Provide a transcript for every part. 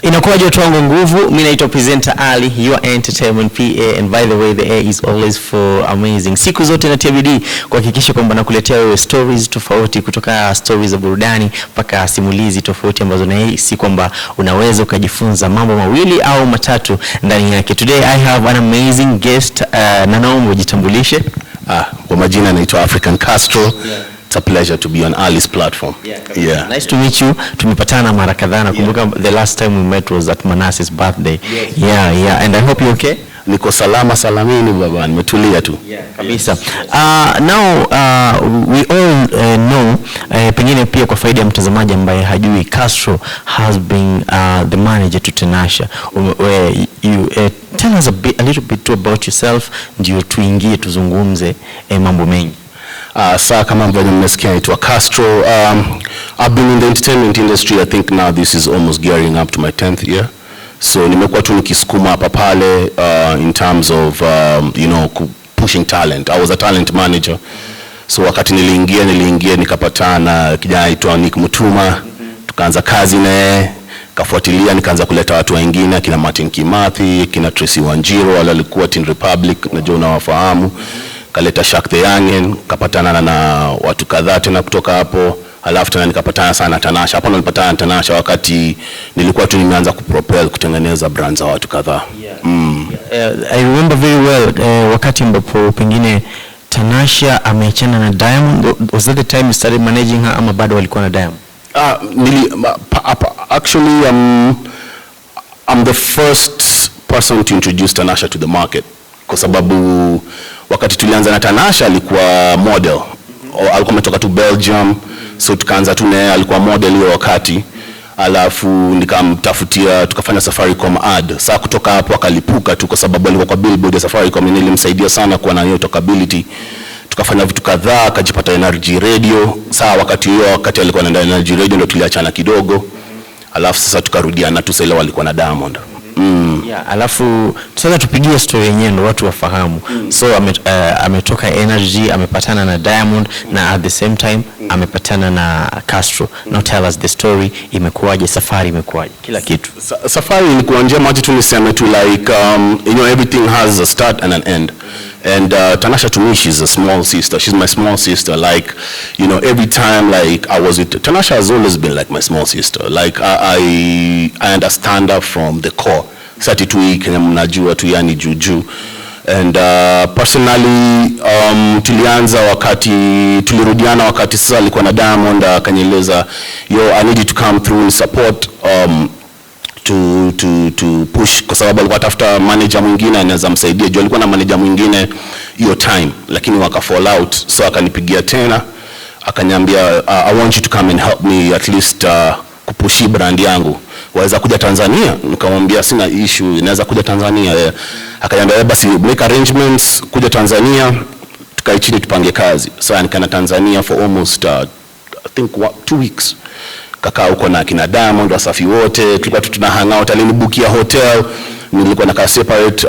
Inakuwa joto wangu nguvu. Mimi naitwa presenter Ali, your entertainment PA, and by the way the air is always for amazing. Siku zote natia bidii kuhakikisha kwamba nakuletea wewe stories tofauti, kutoka stories za burudani mpaka simulizi tofauti ambazo nahisi kwamba unaweza ukajifunza mambo mawili au matatu ndani yake. Today I have an amazing guest. Na naomba ujitambulishe. Kwa majina naitwa African Castro. It's a pleasure to be on Ali's platform. Yeah. Nice to meet you. Tumepatana mara kadhaa. Nakumbuka the last time we met was at Manas's birthday. Yeah. And I hope you're okay. Niko salama salamini baba, nimetulia tu. Kabisa. Now we all know, pengine pia kwa faida ya mtazamaji ambaye hajui, Castro has been the manager to Tanasha. You tell us a little bit about yourself, ndio tuingie tuzungumze mambo mengi. Saa kama mbona mmesikia naitwa Castro. I've been in the entertainment industry. I think now this is almost gearing up to my 10th year. So nimekuwa tu nikisukuma hapa pale in terms of pushing talent. I was a talent manager. So wakati niliingia nikapatana kijana aitwa Nick Mutuma, tukaanza kazi naye, kafuatilia nikaanza kuleta watu wengine akina Martin Kimathi, kina Tracy Wanjiro wale walikuwa Teen Republic, najua unawafahamu. Kaleta Shaq the Youngin, kapatana na watu kadhaa tena kutoka hapo. Alafu tena nikapatana sana Tanasha. Hapo nilipatana na Tanasha wakati nilikuwa tu nimeanza kupropel kutengeneza brands za watu kadhaa. I remember very well wakati ambapo pengine Tanasha ameachana na Diamond. Was that the time you started managing her ama bado walikuwa na Diamond? Actually I'm the first person to introduce Tanasha to the market, kwa sababu wakati tulianza na Tanasha alikuwa model. Alikuwa ametoka tu Belgium, so tukaanza tu naye, alikuwa model hiyo wakati. Alafu nikamtafutia, tukafanya Safaricom ad. Saa kutoka hapo akalipuka tu kwa sababu alikuwa kwa billboard ya Safaricom, nilimsaidia sana kuwa na hiyo talkability. Tukafanya vitu kadhaa, akajipata Energy Radio. Saa wakati alikuwa na Energy Radio ndio tuliachana kidogo. Alafu sasa tukarudiana tu, sasa walikuwa na Diamond. Alafu sasa tupigie story yenyewe ndio watu wafahamu. So ametoka Energy, amepatana na Diamond, na at the same time amepatana na Castro. Now tell us the story, imekuwaje, safari imekuwaje, kila kitu. Safari ilikuwa njema tu, niseme tu like everything has a start and an end. And Tanasha, to me, she's a small sister. She's my small sister. Like, every time like I was with Tanasha, has always been like my small sister. Like I understand her from the core. Sati tu Kenya mnajua tu yani juju. And personally tulirudiana wakati sasa alikuwa na Diamond, akanieleza I need you to come through and support to push, kwa sababu alikuwa tafuta manager mwingine anaweza msaidia. Alikuwa na manager mwingine hiyo time lakini waka fall out. So akanipigia tena akaniambia I want you to come and help me at least kupushi brand yangu. Waweza kuja Tanzania? Nikamwambia sina issue, naweza kuja Tanzania. Akaniambia basi make arrangements kuja Tanzania, tukae chini tupange kazi. So nikaenda Tanzania for almost I think 2 weeks. Kakaa huko na kina Diamond, Wasafi wote, tulikuwa tuna hang out, alinibukia hotel, nilikuwa na separate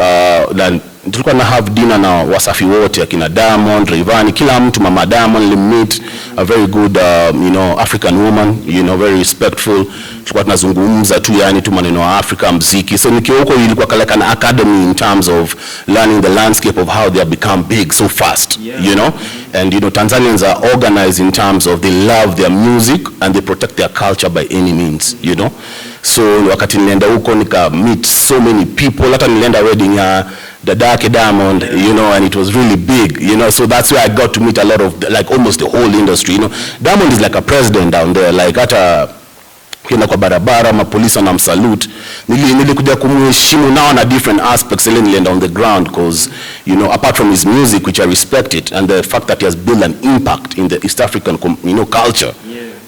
tulikuwa na have dinner na Wasafi wote, akina Diamond, Rayvanny, kila mtu, mama Diamond meet a very good African woman, very respectful. Tulikuwa tunazungumza tu yani tu maneno ya Africa, muziki. So nikiwa huko ilikuwa kala na academy in terms of learning the landscape of how they have become big so fast, And Tanzanians are organized in terms of they love their music and they protect their culture by any means, So wakati nilienda huko nika meet so many people. Hata nilienda wedding ya dadake Diamond, and it was really big, so that's where I got to meet a lot of like almost the whole industry. Diamond is like a president down there, like hata kina kwa barabara mapolisi na msalute. Nilikuja kumheshimu now on a different aspects. Nilienda on the ground because apart from his music, which I respect it, and the fact that he has built an impact in the East African culture.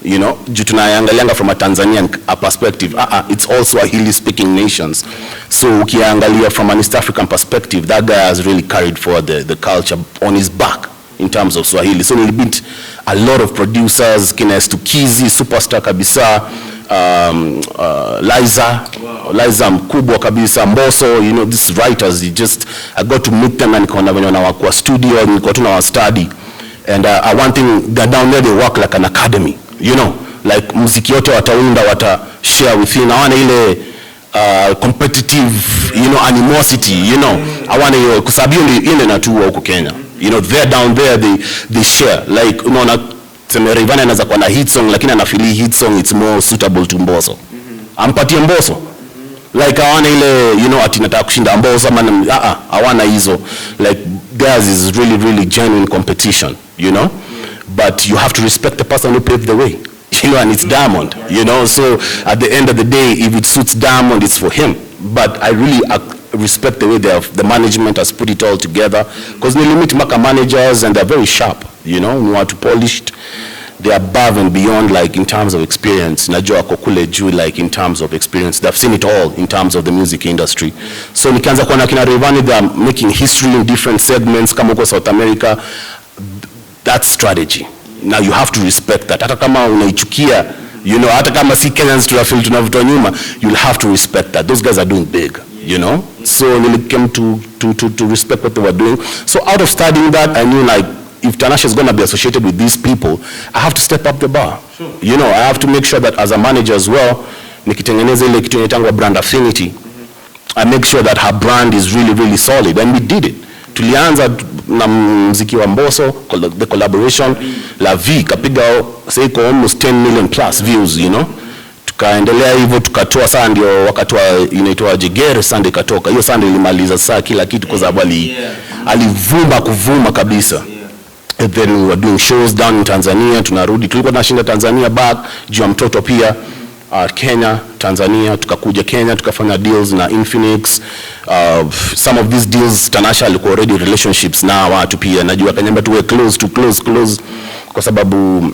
Tunaangalia from a Tanzanian perspective, it's also a Swahili speaking nations. So ukiangalia from an East African perspective, that guy has really carried forward the culture on his back in terms of Swahili. So we meet a lot of producers, kina Stukizi, superstar kabisa, Liza mkubwa kabisa, Mboso, these writers, I got to meet them and nikaona venye wanakuwa studio, nilikuwa tu na study. And one thing, they're down there, they work like an academy, like muziki yote wataunda, share with you. Naona ile competitive, animosity, I want to, kwa sababu hiyo na tu huko Kenya, they're down there, they share, like, Rayvanny anaweza kuwa na hit song, lakini anafili hit song it's more suitable to Mbosso. Ampatie Mbosso. Like hawana ile, ati nataka kushinda Mbosso, hawana hizo. Like theirs is really, really genuine competition, But you have to respect the person who paved the way. And it's Diamond, so at the end of the day, if it suits Diamond, it's for him. But I really respect the way the management has put it all together, because they limit maka managers and they're very sharp, we want to polished. They're above and beyond, like in terms of experience. Najua kokule juu, like in terms of experience. They've seen it all in terms of the music industry. So nikianza kuona kina Rayvanny, they're making history in different segments, kama uko South America. That's strategy. Now you have to respect that. Hata kama unaichukia, hata kama si Kenyans tunafeel tunavutwa nyuma, you'll have to respect that. Those guys are doing big, So we came to respect what they were doing. So out of studying that, I knew like, if Tanasha is going to be associated with these people, I have to step up the bar. Sure. I have to make sure that as a manager as well, nikitengeneza ile kitu inaitwa brand affinity, I make sure that her brand is really, really solid. And we did it. Tulianza na muziki wa Mbosso, the collaboration, La Vie, kapiga seiko almost 10 million plus views, Tukaendelea hivyo, tukatoa saa ndio wakatoa inaitwa Jegere Sunday katoka. Hiyo Sunday ilimaliza saa kila kitu kwa sababu alivuma kabisa. And then we were doing shows down in Tanzania, tunarudi. Tulikuwa tunashinda Tanzania back, juu ya mtoto pia. Kenya, Tanzania, tukakuja Kenya, tukafanya deals na Infinix. Some of these deals, Tanasha alikuwa already relationships na watu pia. Najua kanyamba tuwe close. Kwa sababu,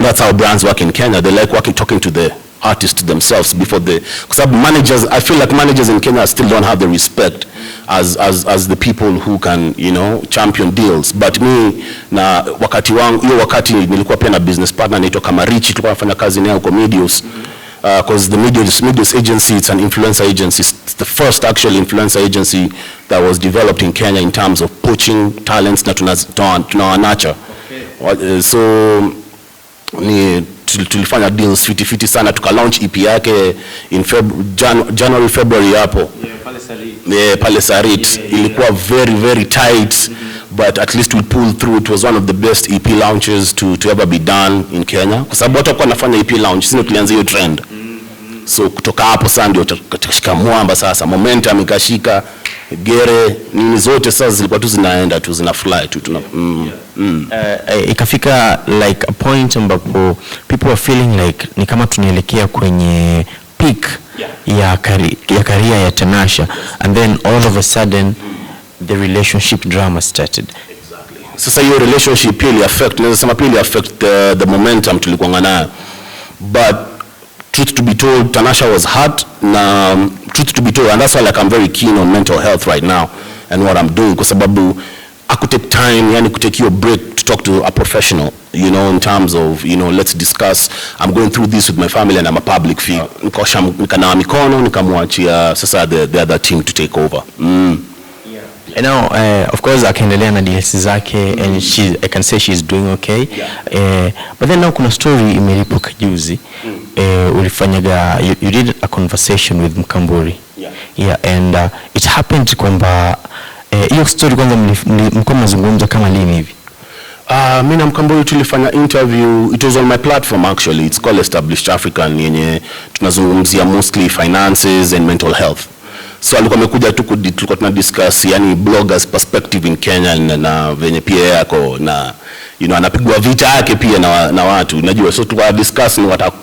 that's how brands work in Kenya. They like talking to the artists themselves before because managers, I feel like managers in Kenya still don't have the respect as the people who can, champion deals. But me, na wakati nilikuwa pia na business partner naitwa Kamarichi, tulikuwa nafanya kazi naye huko Medios. Because the Medios agency, it's an influencer agency. It's the first actual influencer agency that was developed in Kenya in terms of poaching talents na tunawanacha. Okay. So tulifanya deals fiti sana, tuka launch EP yake in January February hapo. Pale Sarit. Ilikuwa very, very tight, but at least we pulled through. It was one of the best EP launches to ever be done in Kenya. Kwa sababu watu walikuwa wanafanya EP launch, sisi tulianza hiyo trend. So kutoka hapo sasa ndio tukashika mwamba sasa, momentum ikashika, gere nini zote sasa zilikuwa tu zinaenda tu zina fly tu ikafika like a point ambapo people were feeling like ni kama tunaelekea kwenye peak ya career ya Tanasha, and then all of a sudden the relationship drama started. Exactly. Sasa hiyo relationship really affect the momentum tulikuwa nayo. But truth to be told, Tanasha was hurt. Truth to be told, and that's why like I'm very keen on mental health right now and what I'm doing, kwa sababu I could take time, yani could take your break to talk to a professional, in terms of, let's discuss. I'm going through this with my family and I'm a public figure. Nikanawa mikono, nikamwachia sasa the other team to take over. And now, of course, akaendelea na deals zake, and I can say she's doing okay. Yeah. But then now kuna story imelipuka juzi. Ulifanyaga, you did a conversation with Mkamburi. Yeah, and it happened kwamba hiyo story kwanza mlikuwa mnazungumza kama lini hivi? Mimi na Mkamburi tulifanya interview. It was on my platform actually. It's called Established African, yenye tunazungumzia mostly finances and mental health. So alikuwa amekuja tu tulikuwa tunadiscuss yani bloggers perspective in Kenya na venye pia yako na anapigwa vita yake pia na watu unajua. So tulikuwa discuss ni what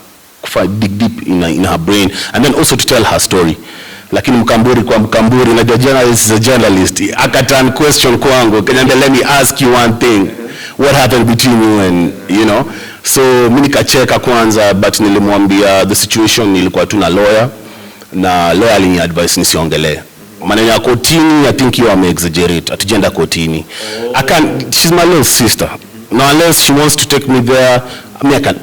dig deep in her brain, and then also to tell her story. Lakini Mkamburi na journalist is a journalist, akaturn question kwangu, kanyambia let me ask you one thing, what happened between you and so mimi nikacheka kwanza, but nilimwambia the situation ilikuwa tu na lawyer, na lawyer alini advice nisiongelee maneno ya kotini. I think you are exaggerate atujenda kotini. She's my little sister. Now unless she wants to take me there,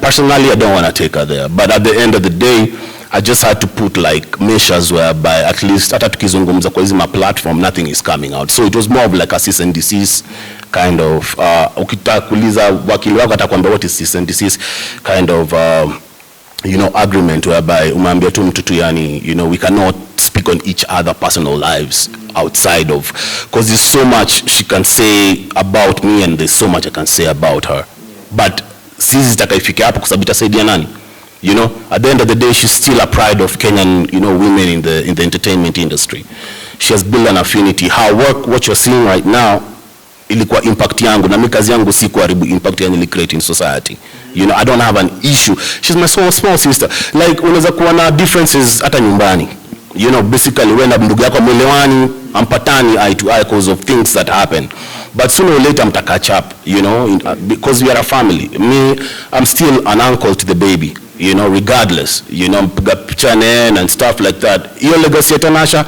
personally I don't want to take her there, but at the end of the day I just had to put like measures whereby at least hata tukizungumza kwa hizi platform nothing is coming out. So it was more of like a cease and desist kind of ukitakuuliza wakili wako atakwambia what is cease and desist kind of you know, agreement whereby umeambia tu mtu tu yani, you know, we cannot speak on each other personal lives outside of, because there's so much she can say about me and there's so much I can say about her, but sisi zitakaifika hapo kwa sababu itasaidia nani? You know, at the end of the day, she's still a pride of Kenyan, you know, women in the entertainment industry. She has built an affinity. Her work, what you're seeing right now, ilikuwa impact yangu, na mimi kazi yangu si kuharibu impact yangu, ili create in society. You know, I don't have an issue. She's my small sister. Like, unaweza kuwa na differences hata nyumbani. You know, basically, when ndugu yako mwelewani, ampatani eye to eye because of things that happen. But sooner or later, mta catch up, you know, because we are a family. Me, I'm still an uncle to the baby, you know, regardless. You know, picture and stuff like that. Your legacy at Tanasha,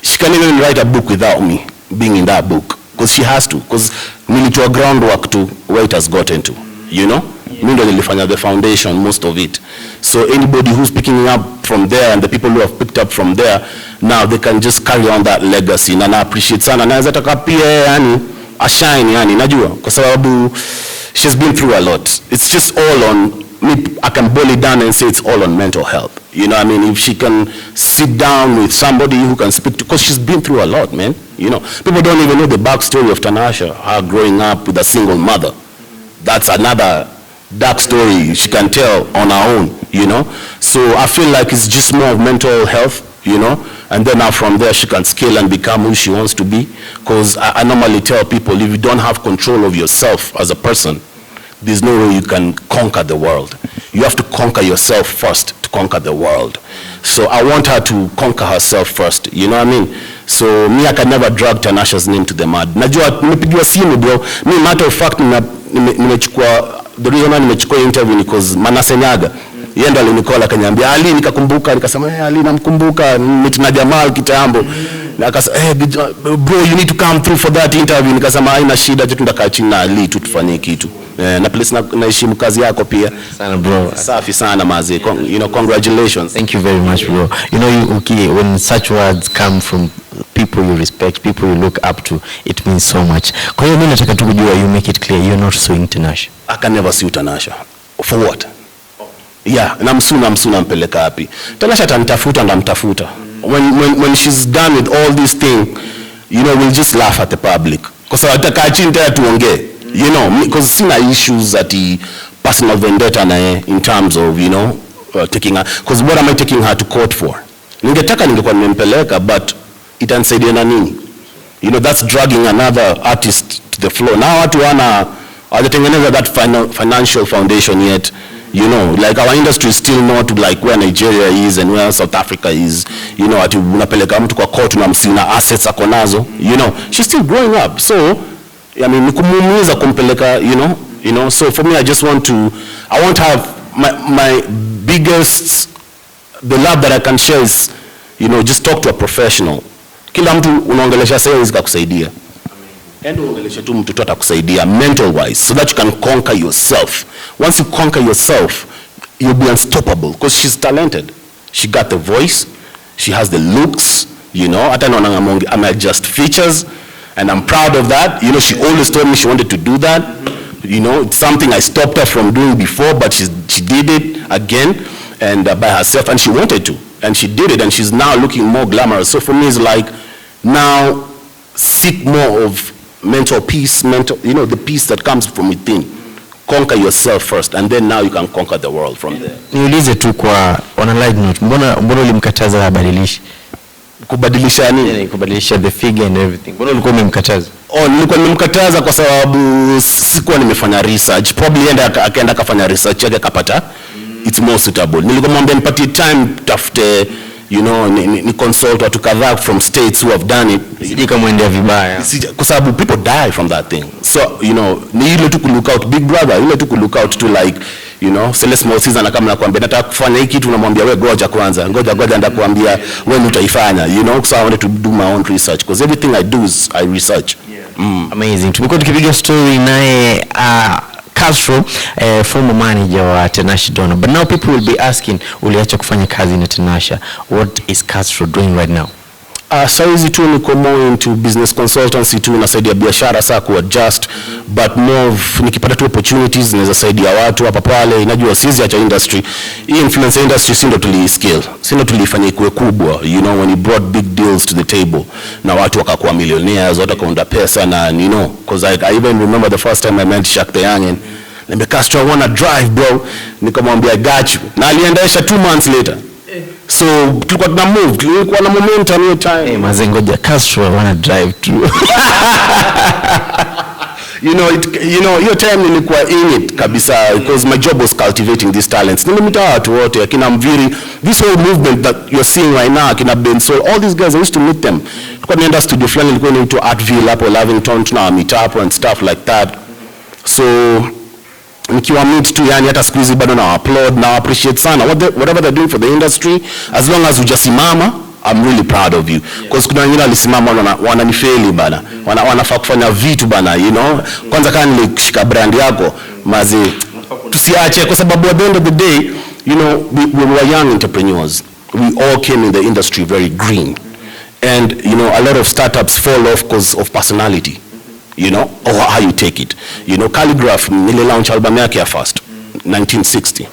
she can't even write a book without me being in that book. Because she has to. Because military groundwork to where it has gotten to, you know. Mimi ndo nilifanya the foundation, most of it. So anybody who's picking up from there and the people who have picked up from there, now they can just carry on that legacy. Na na appreciate sana. Naweza taka pia yani a shine yani, najua. Kwa sababu she's been through a lot. It's just all on me. I can boil it down and say it's all on mental health. You know what I mean? If she can sit down with somebody who can speak to, because she's been through a lot, man. You know, people don't even know the backstory of Tanasha, her growing up with a single mother. That's another dark story she can tell on her own, you know. So I feel like it's just more of mental health, you know, and then now from there she can scale and become who she wants to be. Because I normally tell people, if you don't have control of yourself as a person, there's no way you can conquer the world. You have to conquer yourself first to conquer the world. So I want her to conquer herself first, you know what I mean? So me, I can never drag Tanasha's name to the mud. Najua nimepigiwa simu bro. Me, matter of fact, nimechukua, the reason why nimechukua interview ni because Manasenyaga, yeye ndo alinikola akaniambia Ali, nikakumbuka, nikasema Ali namkumbuka, nitina Jamal kitambo. Na akasema bro, you need to come through for that interview. Nikasema haina shida, tutakaa chini na Ali tu tufanye kitu. Na please naheshimu kazi yako pia sana bro. Safi sana mazi. You know, congratulations. Thank you very much bro. You know, okay, when such words come from people you respect, people you look up to, it means so much. Kwa hiyo mimi nataka tu kujua, you make it clear you're not suing Tanasha. I can never sue Tanasha. For what? Yeah, namsuna mpeleka wapi? Tanasha atanitafuta, ndamtafuta. When she's done with all this thing, you know, we'll just laugh at the public. Kwa sababu atakaa chini tena tuongee. You know, because sina issues at the personal vendetta na in terms of, you know, taking her, because what am I taking her to court for? Ningekuwa nimempeleka, but itanisaidia na nini? You know, that's dragging another artist to the floor. Now watu hawajatengeneza that financial foundation yet. You know, like our industry is still not like where Nigeria is and where South Africa is. You know, ati unapeleka mtu kwa court na msina assets akonazo. You know, she's still growing up. So I mean, nikumuumiza kumpeleka, you know. So for me, I want to have my biggest, the love that I can share is, you know, just talk to a professional. Kila mtu unaongelesha sales kakusaidia. And unaongelesha tu mtu atakusaidia mental wise, so that you can conquer yourself. Once you conquer yourself, you'll be unstoppable, because she's talented. She got the voice, she has the looks, you know. Hata naona I'm just features. And I'm proud of that. You know, she always told me she wanted to do that. You know, it's something I stopped her from doing before, but she did it again, and by herself, and she wanted to. And she did it, and she's now looking more glamorous. So for me, it's like, now seek more of mental peace, you know, the peace that comes from within. Conquer yourself first, and then now you can conquer the world from there. Niulize tu kwa on a light note, mbona ulimkataza abadilishi? Kubadilisha nini? Yeah, kubadilisha the figure and everything. Mbona ulikuwa umemkataza? Nilikuwa nimemkataza kwa sababu sikuwa nimefanya research. Probably akaenda akafanya research yake akapata it's more suitable. Nilikuwa mwambia nipatie time tafute, you know, ni consult watu kadhaa from states who have done it. Sijika muendea vibaya. Kwa sababu people die from that thing. So, you know, ni ile tu look out, big brother, ile tu look out to, like, you know, Celeste Moses anakamna kuambia nataka kufanya hiki kitu, unamwambia wewe ngoja kwanza. Ngoja nenda kuambia wewe utaifanya, you know. So I wanted to do my own research, because everything I do is I research. Yeah. Amazing. Tumekuwa tukipiga story naye Castro, former manager wa TANASHA DONNA. But now people will be asking, uliacha kufanya kazi na Tanasha. What is Castro doing right now? Saizi tu niko more into business consultancy tu, nasaidia biashara saa ku-adjust, but more of, nikipata tu opportunities naweza saidia watu hapa pale. Najua sizi acha industry, hii influencer industry sindo tuli-scale, sindo tulifanya ikuwe kubwa, you know, when you brought big deals to the table, na watu wakakuwa millionaires, watu wakaunda pesa, na you know, because I even remember the first time I met Shaq the Young, and niambia Castro, I wanna drive bro, nikamwambia I got you, na aliendesha 2 months later. So tulikuwa tuna move, tulikuwa na momentum hiyo time. Hey, mazengoja Castro I wanna drive too. You know, hiyo time nilikuwa in it kabisa, because my job was cultivating these talents. Nilimita watu wote, akina Mviri, this whole movement that you're seeing right now, akina Ben Soul, all these guys, I used to meet them. Tulikuwa nienda studio fulani, nilikuwa into Artville hapo Lavington, tuna meet up and stuff like that. So nikiwa meet tu, yani hata siku hizi bado na applaud na appreciate sana whatever they're doing for the industry, as long as hujasimama, I'm really proud of you, because kuna wengine walisimama wananifeli bana, wanafaa kufanya vitu bana, you know. Kwanza kama nilishika brand yako mazi tusiache, kwa sababu at the end of the day, you know, we were young entrepreneurs, we all came in the industry very green, and you know, a lot of startups fall off because of personality, you know, or how you take it. You know, Calligraph, nile launch album yake ya first 1960.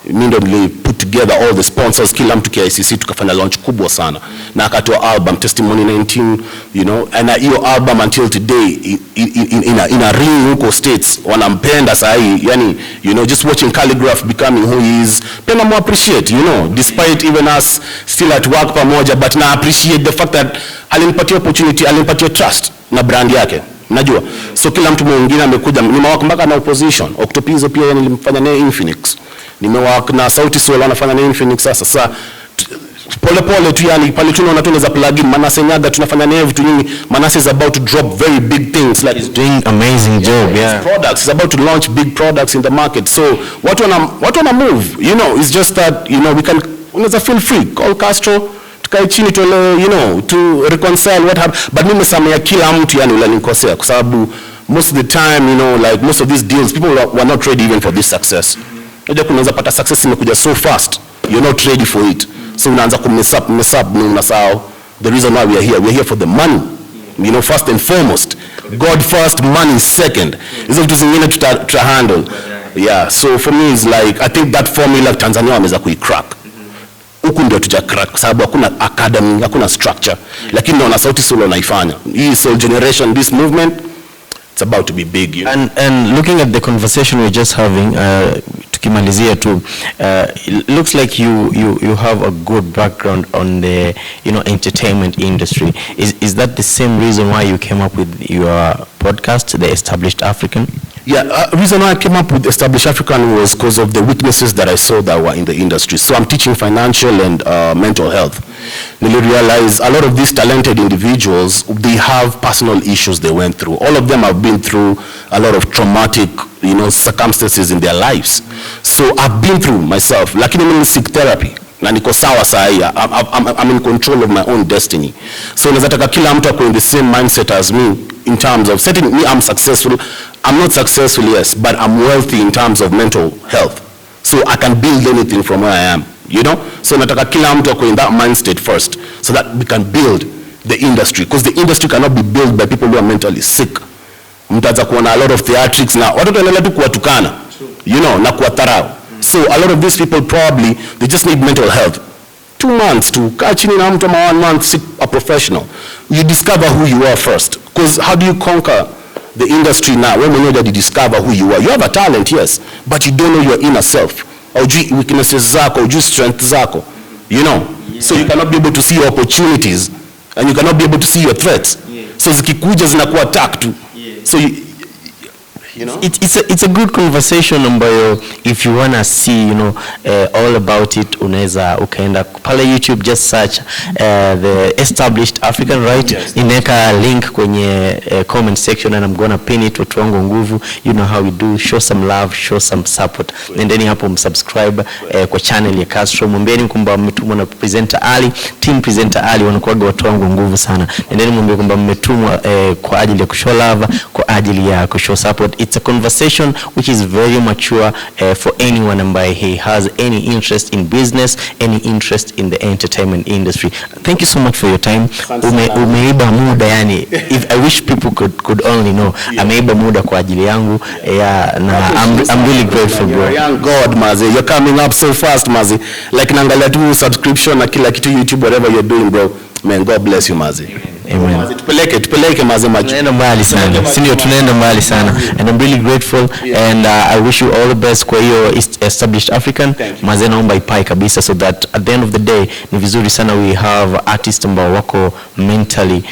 Mimi ndo nili put together all the sponsors, kila mtu KICC, tukafanya launch kubwa sana, na akatoa album Testimony 19, you know, and hiyo album until today in a ring huko States wanampenda sahi, yani, you know, just watching Calligraph becoming who he is, pena mo appreciate, you know, despite even us still at work pamoja, but na appreciate the fact that alinipatia opportunity, alinipatia trust na brand yake. Najua, so kila mtu mwingine amekuja, nimewaka mpaka na opposition, Octopizo pia nilimfanya naye Infinix, nimewaka na Sauti Sol anafanya naye Infinix. Sasa pole pole tu, yani pale tunaona tunaweza plug in Manase Nyaga, tunafanya naye vitu nyingi. Manase is about to drop very big things, like he's doing amazing job, yeah. Products, he's about to launch big products in the market, so watu wana move, you know. It's just that, you know, unaweza feel free, call Castro, tukae chini tuelewe, you know, to reconcile what happened. But mimi nasamea kila mtu, yani ulinikosea, kwa sababu most of the time, you know, like most of these deals, people were not ready even for this success. Unajua kunaweza pata success imekuja so fast, you're not ready for it, so unaanza mess up, na unasahau the reason why we're here for the money, you know, first and foremost, God first, money second. Hizo vitu zingine tuta handle, yeah. So for me it's like, I think that formula Tanzania wameweza kuicrack. Huku ndio tuja-crack, sababu hakuna academy, hakuna structure, lakini naona Sauti Sol naifanya. Hii Soul Generation, this movement, it's about to be big, you know? And looking at the conversation we're just having, tukimalizia tu, it looks like you have a good background on the, you know, entertainment industry. Is that the same reason why you came up with your podcast, The Established African? Yeah, reason why I came up with Established African was because of the weaknesses that I saw that were in the industry. So I'm teaching financial and mental health. Really realize a lot of these talented individuals, they have personal issues they went through. All of them have been through a lot of traumatic, you know, circumstances in their lives. So I've been through myself. Lakini mimi seek therapy. Na niko sawa sahi, I'm in control of my own destiny. So nazataka kila mtu ako in the same mindset as me, in terms of setting me, I'm successful. I'm not successful, yes, but I'm wealthy in terms of mental health. So I can build anything from where I am, you know? So nataka kila mtu ako in that mindset first, so that we can build the industry. Because the industry cannot be built by people who are mentally sick. Mtaanza kuona a lot of theatrics na watu wanaendelea tu kuwatukana, you know, na kuwatarau. So a lot of these people probably, they just need mental health. 2 months to kaa chini na mtu, 1 month, seek a professional. You discover who you are first. Because how do you conquer the industry now? When you know that you discover who you are. You have a talent, yes, but you don't know your inner self. Aujui weaknesses zako, aujui strength zako. You know? Yeah. So you cannot be able to see your opportunities, and you cannot be able to see your threats. Yeah. So zikikuja zinakuwa attack tu. Yeah. So you know, it's a good conversation ambayo if you wanna see, you know, all about it, unaweza ukaenda pale YouTube, just search The Established African, right? Yes. Ineka link kwenye comment section, and I'm gonna pin it. Watu wangu nguvu, you know how we do, show some love, show some support. Nendeni hapo msubscribe kwa channel ya Castro. Mwambieni kwamba mmetumwa na presenter Ali, team presenter Ali, wanakuwa watu wangu nguvu sana. Nendeni mwambie kwamba mmetumwa kwa ajili ya kushow love, kwa ajili ya kushow support. It's a conversation which is very mature for anyone ambaye he has any interest in business, any interest in the entertainment industry. Thank you so much for your time. umeiba muda yani. If I wish people could only know. Ameiba muda kwa ajili yangu. Na I'm really grateful, bro. You're a young God, mazi. You're coming up so fast, mazi. Like naangalia tu subscription na kila kitu YouTube, whatever you're doing, bro. Man, God bless you, mazi. Amen. Tupeleke mazi macho. Tunaenda mbali sana. Sindio, tunaenda mbali sana. And I'm really grateful, and I wish you all the best kwa hiyo established African. Mazi naomba ipai kabisa, so that at the end of the day ni vizuri sana we have artists ambao wako mentally,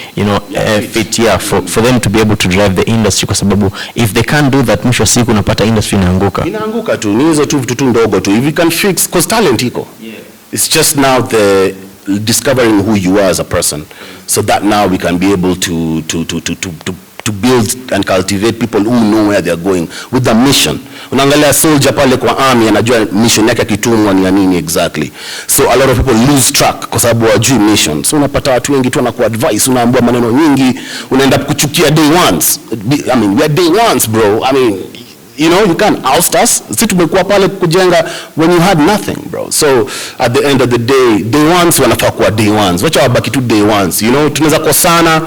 fit, for them to be able to drive the industry, kwa sababu if they can't do that, mwisho siku unapata industry inaanguka tu. Ni hizo tu vitu ndogo tu. If you can fix, cause talent iko. It's just now the discovering who you are as a person, so that now we can be able to build and cultivate people who know where they are going with the mission. Unaangalia soldier pale kwa army, anajua mission yake akitumwa ni nini exactly. So a lot of people lose track kwa sababu hawajui mission. So unapata watu wengi tu wanaku advice, unaambiwa maneno nyingi, unaenda kuchukia day ones. I mean, we are day ones, bro. I mean, you can't oust us. Sisi tumekuwa pale kujenga when you had nothing, bro. So at the end of the day, day ones wanafaa kuwa day ones. Wacha wabaki tu day ones. Tunaweza kosana,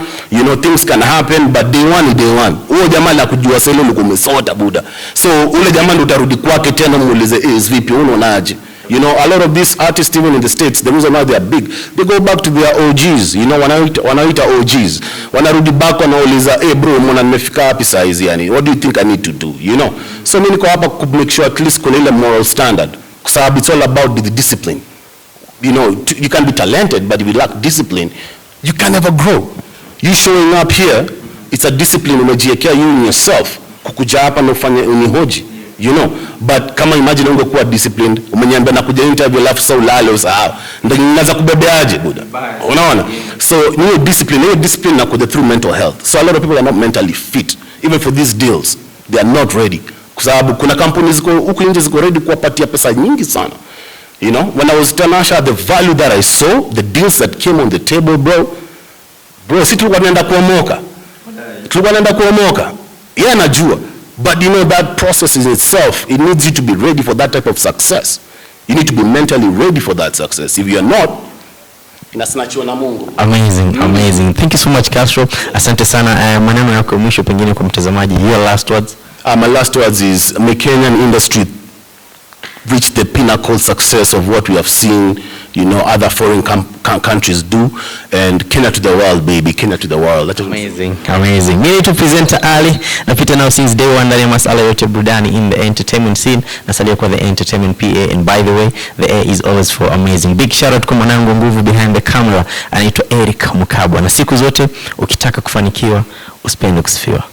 things can happen, but day one is day one. Huyo jamaa la kujua selo liko umesota buda. So ule jamaa ndo utarudi kwake tena muulize, vipi unaonaje? A lot of these artists, even in the States, the reason why they are big, they go back to their OGs. Wanaita OGs. Wanarudi back wanauliza, bro, mbona nimefika wapi saa hizi yani? What do you think I need to do? So mimi niko hapa ku make sure at least kuna ile moral standard. Kwa sababu it's all about the discipline. You can be talented, but if you lack discipline, you can never grow. You showing up here, it's a discipline umejiwekea you in yourself. Kukuja hapa na ufanye unihoji. But kama imagine ungekuwa disciplined, umeniambia na kuja interview alafu sasa ulale usahau, ndio ninaanza kubebeaje buda, unaona? So ni discipline na kuja through mental health. So a lot of people are not mentally fit even for these deals. They are not ready, kwa sababu kuna companies huko nje ziko ready kuwapatia pesa nyingi sana. When I was Tanasha, the value that I saw, the deals that came on the table, bro, sisi tulikuwa tunaenda kuomoka. Yeye anajua. But that process in itself, it needs you to be ready for that type of success. You need to be mentally ready for that success. If you are not, inasinachiwa na Mungu. Amazing. Thank you so much, Castro. Asante sana. Maneno yako mwisho pengine kwa mtazamaji. Your last words? My last words is, may Kenyan industry reach the pinnacle success of what we have seen, other foreign countries do, and Kenya to the world, baby, Kenya to the world. That is amazing. Mimi tu presenter Ali, napita now since day one ndani ya masuala yote burudani in the entertainment scene, nasalia kwa the entertainment PA, and by the way, the air is always for amazing. Big shout out kwa mwanangu nguvu behind the camera, anaitwa Eric Mukabwa, na siku zote ukitaka kufanikiwa usipende kusifiwa.